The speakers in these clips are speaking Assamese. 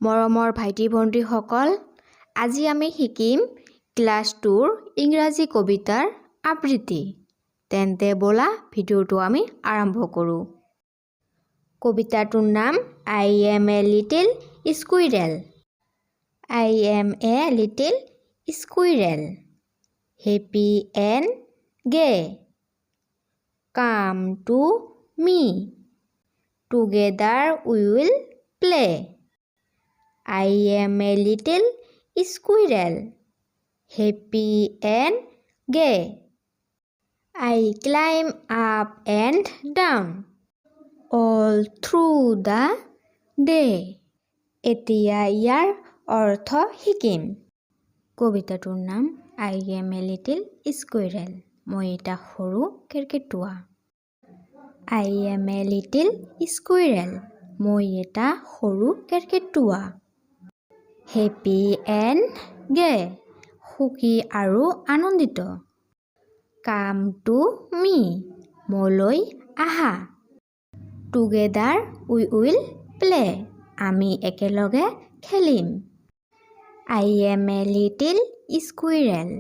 মৰমৰ ভাইটি ভণ্টিসকল, আজি আমি শিকিম ক্লাছ 2ৰ ইংৰাজী কবিতাৰ আবৃত্তি। তেন্তে বলা ভিডিঅ'টো আমি আৰম্ভ কৰোঁ। কবিতাটোৰ নাম I am a little squirrel. I am a little squirrel. Happy and gay. Come to me. Together we will play. I am a little squirrel, happy and gay. I climb up and down all through the day. এতিয়া ইয়াৰ অৰ্থ শিকিম। কবিতাটোৰ নাম I am a little squirrel. মই এটা সৰু কেৰ্কেটুৱা। I am a little squirrel. মই এটা সৰু কেৰ্কেটুৱা। Happy and gay. সুখী আৰু আনন্দিত। Come to me. মোলৈ আহা। Together we will play. আমি একেলগে খেলিম। I am a little squirrel.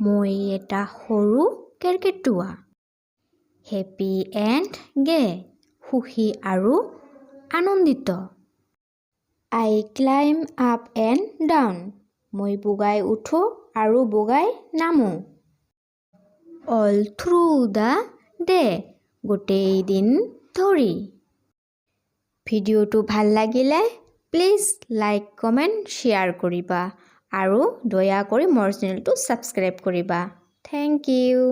মই এটা সৰু কেৰ্কেটুৱা। Happy and gay. সুখী আৰু আনন্দিত। I climb up and down. মই বগাই উঠো আৰু বগাই নামো। All through the day. গোটেই দিন ধৰি। ভিডিঅ'টো ভাল লাগিলে প্লিজ লাইক, কমেণ্ট, শ্বেয়াৰ কৰিবা আৰু দয়া কৰি মোৰ চেনেলটো ছাবস্ক্ৰাইব কৰিবা। Thank U.